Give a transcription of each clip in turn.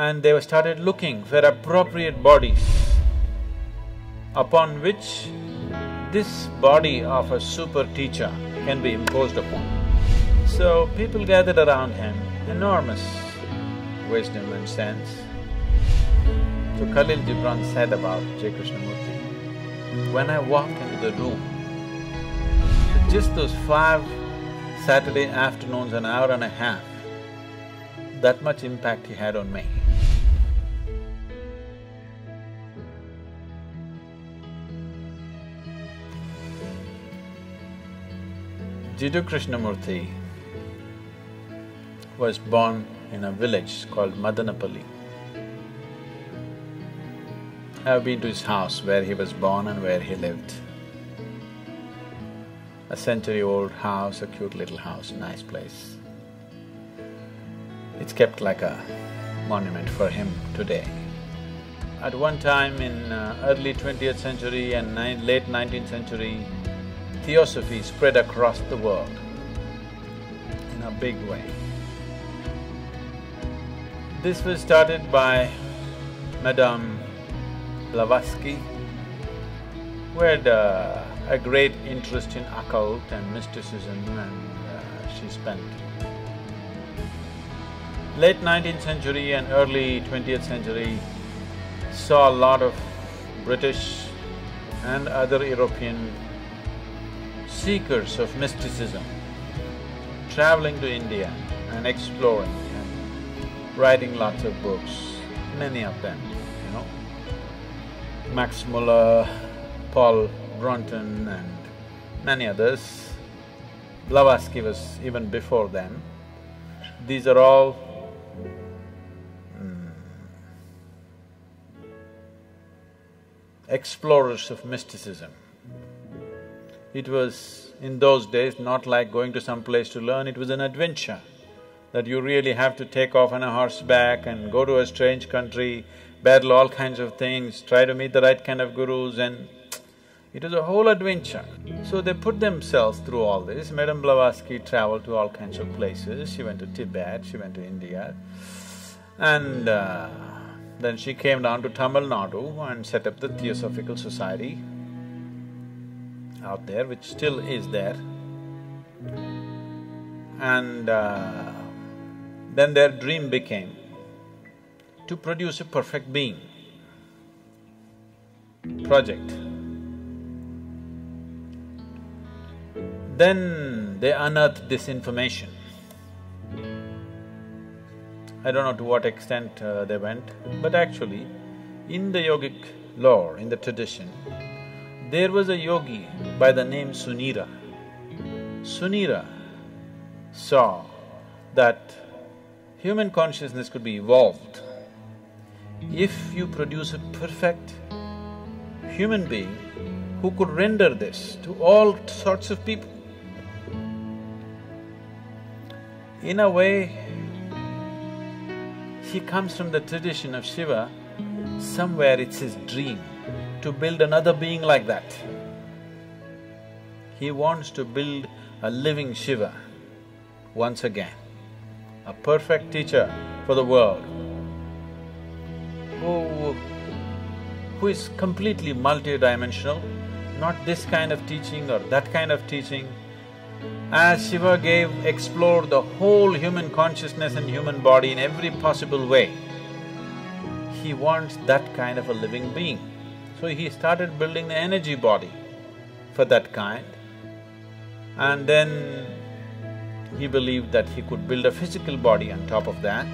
and they started looking for appropriate bodies upon which this body of a super teacher can be imposed upon. So people gathered around him, enormous wisdom and sense. So Khalil Gibran said about J. Krishnamurti, when I walked into the room, just those 5 Saturday afternoons, an hour and a half, that much impact he had on me. Jidu Krishnamuርቲ was born in a village called Madanapalli. I've been to his house where he was born and where he lived. A century-old house, a cute little house, nice place. It's kept like a monument for him today. At one time in early 20th century and late 19th century, Theosophy spread across the world in a big way. This was started by Madame Blavatsky, who had a great interest in occult and mysticism, and she spent late 19th century and early 20th century saw a lot of British and other European seekers of mysticism traveling to India and exploring and writing lots of books, many of them, you know. Max Muller, Paul Brunton and many others. Blavatsky was even before them. These are all explorers of mysticism. It was, in those days, not like going to some place to learn, it was an adventure that you really have to take off on a horseback and go to a strange country, battle all kinds of things, try to meet the right kind of gurus, and it was a whole adventure. So they put themselves through all this. Madame Blavatsky traveled to all kinds of places. She went to Tibet, she went to India, and then she came down to Tamil Nadu and set up the Theosophical Society out there, which still is there. And then their dream became to produce a perfect being project. Then they unearthed this information. I don't know to what extent they went, but actually, in the yogic lore, in the tradition, there was a yogi by the name Sunira. Sunira saw that human consciousness could be evolved if you produce a perfect human being who could render this to all sorts of people. In a way, he comes from the tradition of Shiva. Somewhere it's his dream to build another being like that. He wants to build a living Shiva once again, a perfect teacher for the world, who is completely multidimensional, not this kind of teaching or that kind of teaching. As Shiva explored the whole human consciousness and human body in every possible way, he wants that kind of a living being. So he started building the energy body for that kind, and then he believed that he could build a physical body on top of that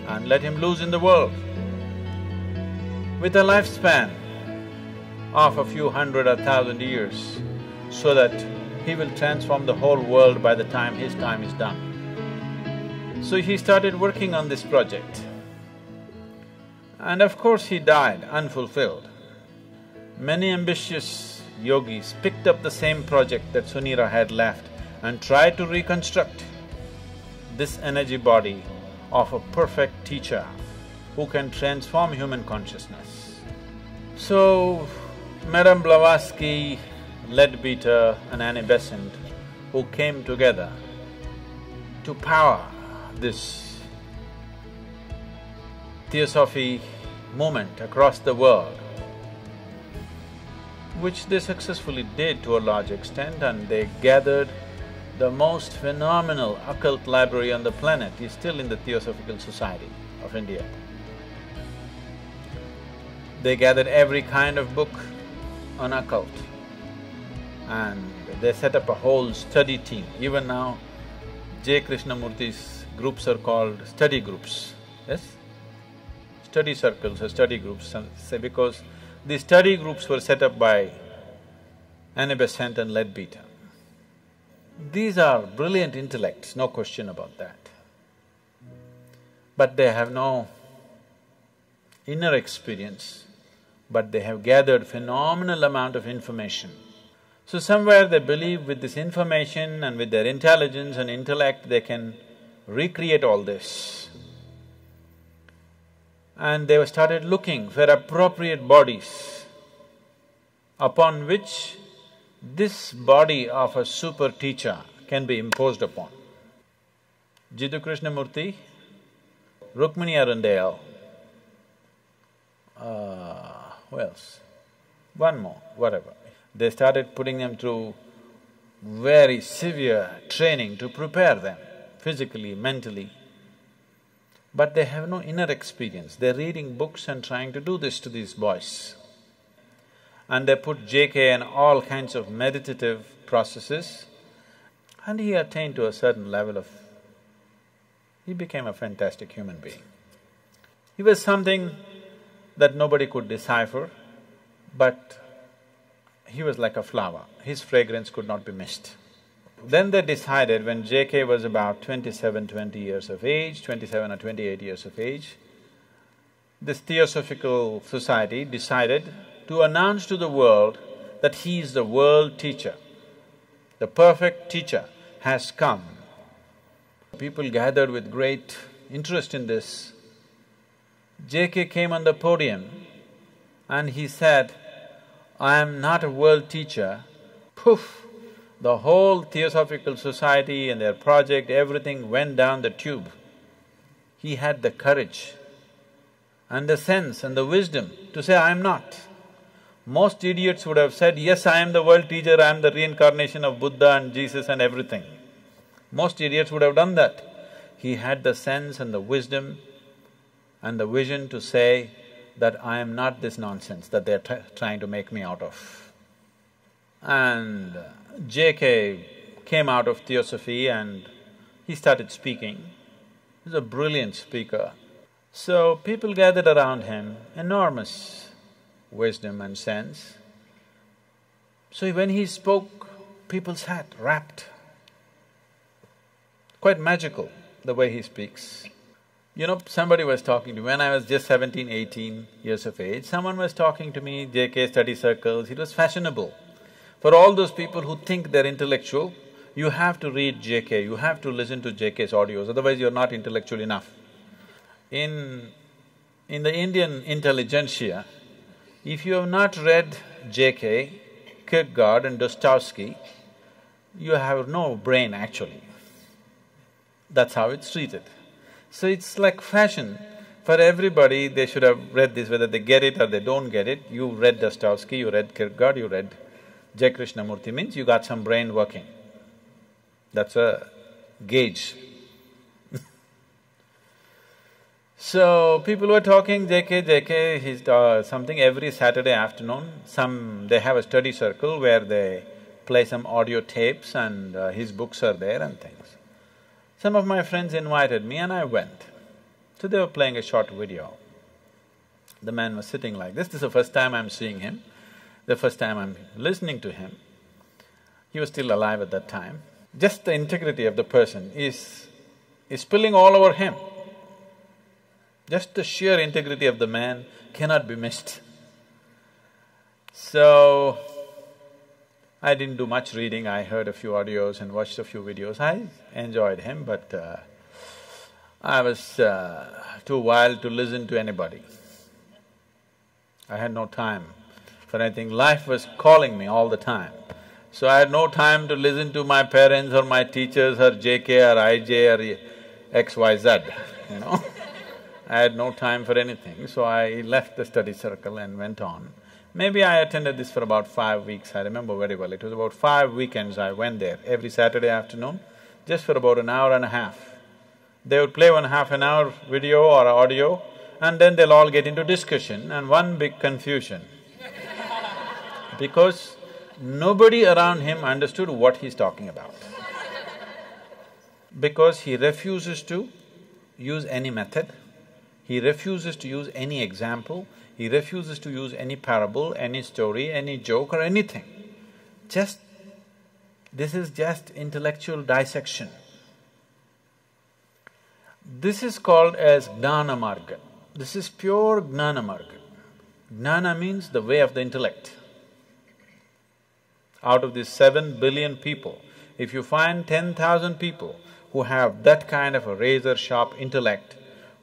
and let him loose in the world with a lifespan of a few hundred or thousand years, so that he will transform the whole world by the time his time is done. So he started working on this project. And of course he died unfulfilled. Many ambitious yogis picked up the same project that Sunira had left and tried to reconstruct this energy body of a perfect teacher who can transform human consciousness. So, Madame Blavatsky, Leadbeater and Annie Besant, who came together to power this theosophy movement across the world, which they successfully did to a large extent, and they gathered the most phenomenal occult library on the planet is still in the Theosophical Society of India. They gathered every kind of book on occult and they set up a whole study team. Even now, J. Krishnamurti's groups are called study groups, yes? Study circles or study groups, say because these study groups were set up by Anibescent and Leadbeater. These are brilliant intellects, no question about that. But they have no inner experience, but they have gathered phenomenal amount of information. So somewhere they believe with this information and with their intelligence and intellect, they can recreate all this. And they started looking for appropriate bodies upon which this body of a super teacher can be imposed upon. Jidu Krishnamuurti, Rukmini Arundale, who else? One more, whatever. They started putting them through very severe training to prepare them physically, mentally. But they have no inner experience. They're reading books and trying to do this to these boys. And they put JK in all kinds of meditative processes, and he attained to a certain level of… he became a fantastic human being. He was something that nobody could decipher, but he was like a flower, his fragrance could not be missed. Then they decided, when JK was about 20 years of age, 27 or 28 years of age, this Theosophical Society decided to announce to the world that he is the world teacher. The perfect teacher has come. People gathered with great interest in this. JK came on the podium and he said, "I am not a world teacher." Poof! The whole Theosophical Society and their project, everything went down the tube. He had the courage and the sense and the wisdom to say, "I am not." Most idiots would have said, "Yes, I am the world teacher, I am the reincarnation of Buddha and Jesus and everything." Most idiots would have done that. He had the sense and the wisdom and the vision to say that I am not this nonsense that they're trying to make me out of. And JK came out of Theosophy and he started speaking. He's a brilliant speaker. So people gathered around him, enormous wisdom and sense. So when he spoke, people sat rapt. Quite magical, the way he speaks. You know, somebody was talking to me, when I was just 17, 18 years of age, someone was talking to me, JK study circles, it was fashionable. For all those people who think they're intellectual, you have to read JK, you have to listen to JK's audios, otherwise you're not intellectual enough. In the Indian intelligentsia, if you have not read JK, Kierkegaard and Dostoevsky, you have no brain actually. That's how it's treated. So it's like fashion. For everybody, they should have read this, whether they get it or they don't get it. You read Dostoevsky, you read Kierkegaard, you read J. Krishnamurti, means you got some brain working. That's a gauge. So, people were talking, JK, he's something every Saturday afternoon, they have a study circle where they play some audio tapes and his books are there and things. Some of my friends invited me and I went. So they were playing a short video. The man was sitting like this is the first time I'm seeing him, the first time I'm listening to him. He was still alive at that time. Just the integrity of the person is spilling all over him. Just the sheer integrity of the man cannot be missed. So, I didn't do much reading, I heard a few audios and watched a few videos. I enjoyed him, but I was too wild to listen to anybody. I had no time for anything. Life was calling me all the time. So I had no time to listen to my parents or my teachers or JK or IJ or XYZ, you know. I had no time for anything, so I left the study circle and went on. Maybe I attended this for about 5 weeks, I remember very well. It was about 5 weekends I went there, every Saturday afternoon, just for about an hour and a half. They would play 1 half-an-hour video or audio, and then they'll all get into discussion and one big confusion. Because nobody around him understood what he's talking about. Because he refuses to use any method, he refuses to use any example, he refuses to use any parable, any story, any joke or anything. This is just intellectual dissection. This is called as Gnana Marga. This is pure Gnana Marga. Gnana means the way of the intellect. Out of these 7 billion people, if you find 10,000 people who have that kind of a razor-sharp intellect,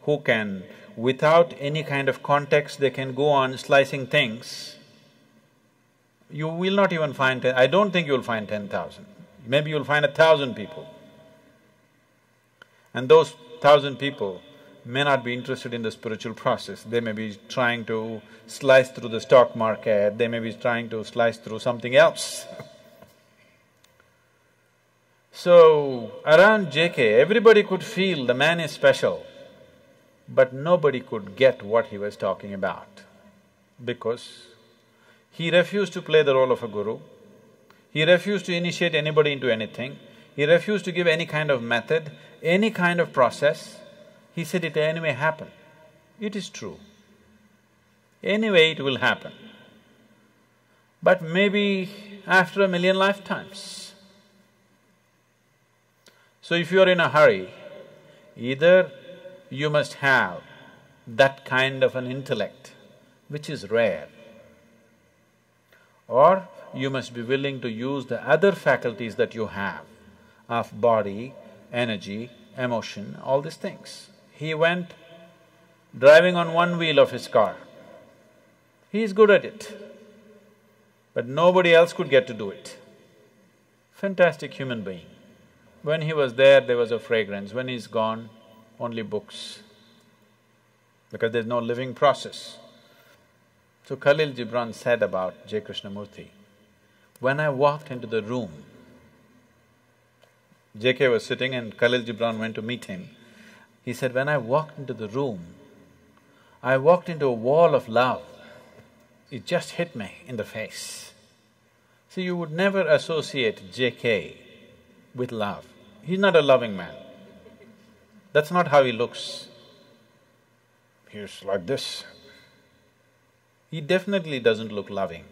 who can, without any kind of context, they can go on slicing things, you will not even find I don't think you'll find 10,000. Maybe you'll find 1,000 people. And those 1,000 people may not be interested in the spiritual process, they may be trying to slice through the stock market, they may be trying to slice through something else. So, around JK, everybody could feel the man is special, but nobody could get what he was talking about, because he refused to play the role of a guru, he refused to initiate anybody into anything, he refused to give any kind of method, any kind of process. He said it anyway happen. It is true. Anyway it will happen. But maybe after 1,000,000 lifetimes. So if you're in a hurry, either you must have that kind of an intellect, which is rare, or you must be willing to use the other faculties that you have of body, energy, emotion, all these things. He went driving on one wheel of his car. He is good at it, but nobody else could get to do it. Fantastic human being. When he was there was a fragrance, when he's gone, only books, because there's no living process. So Khalil Gibran said about J. Krishnamurti, when I walked into the room, JK was sitting and Khalil Gibran went to meet him. He said, when I walked into the room, I walked into a wall of love. It just hit me in the face. See, you would never associate JK with love. He's not a loving man. That's not how he looks. He's like this. He definitely doesn't look loving,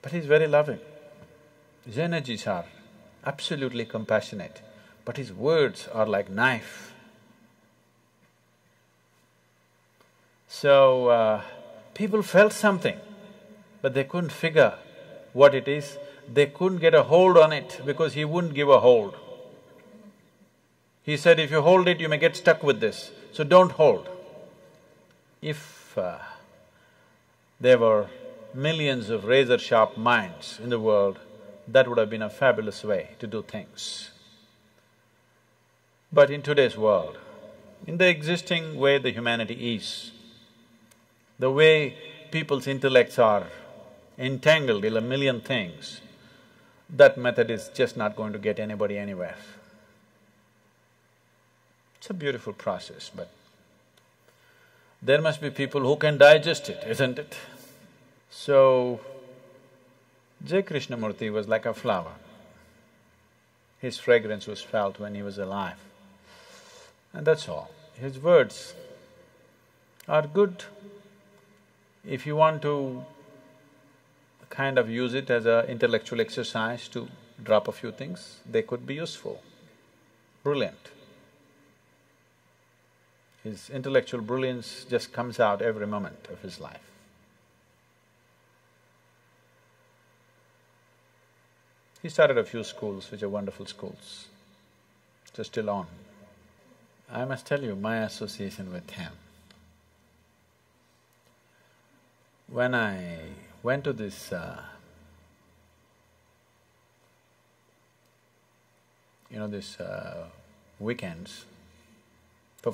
but he's very loving. His energies are absolutely compassionate, but his words are like knife. So, people felt something, but they couldn't figure what it is. They couldn't get a hold on it because he wouldn't give a hold. He said, if you hold it, you may get stuck with this, so don't hold. If there were millions of razor-sharp minds in the world, that would have been a fabulous way to do things. But in today's world, in the existing way the humanity is, the way people's intellects are entangled in 1,000,000 things, that method is just not going to get anybody anywhere. It's a beautiful process, but there must be people who can digest it, isn't it? So, J. Krishnamurti was like a flower. His fragrance was felt when he was alive, and that's all. His words are good. If you want to kind of use it as an intellectual exercise to drop a few things, they could be useful, brilliant. His intellectual brilliance just comes out every moment of his life. He started a few schools which are wonderful schools, which are still on. I must tell you my association with him. When I went to this weekends for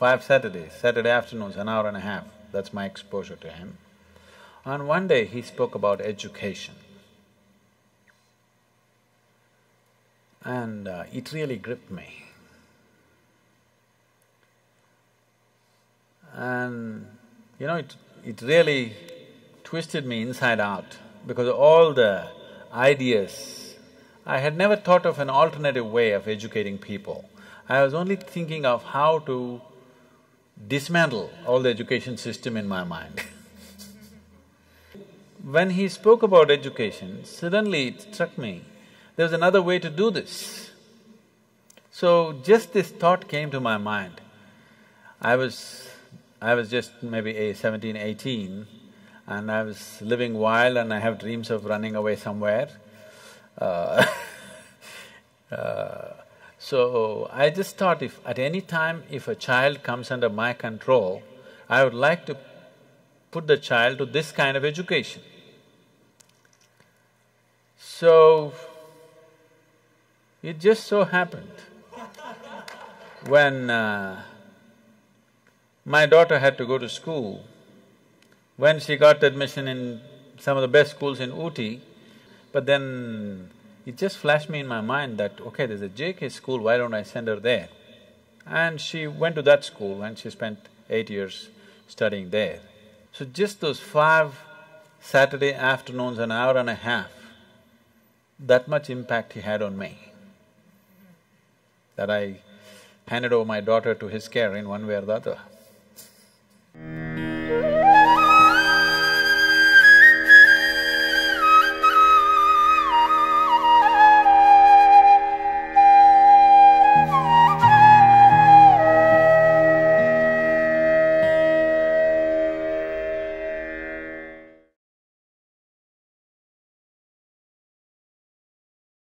5 Saturdays, Saturday afternoons, an hour and a half, that's my exposure to him. And one day he spoke about education. And it really gripped me. And it really twisted me inside out, because all the ideas, I had never thought of an alternative way of educating people. I was only thinking of how to dismantle all the education system in my mind. When he spoke about education, suddenly it struck me, there was another way to do this. So just this thought came to my mind. I was just maybe 17, 18, and I was living wild and I have dreams of running away somewhere. So I just thought, if at any time if a child comes under my control, I would like to put the child to this kind of education. So it just so happened, when my daughter had to go to school, when she got admission in some of the best schools in Ooty, but then it just flashed me in my mind that, okay, there's a JK school, why don't I send her there? And she went to that school and she spent 8 years studying there. So just those 5 Saturday afternoons, an hour and a half, that much impact he had on me, that I handed over my daughter to his care in one way or the other.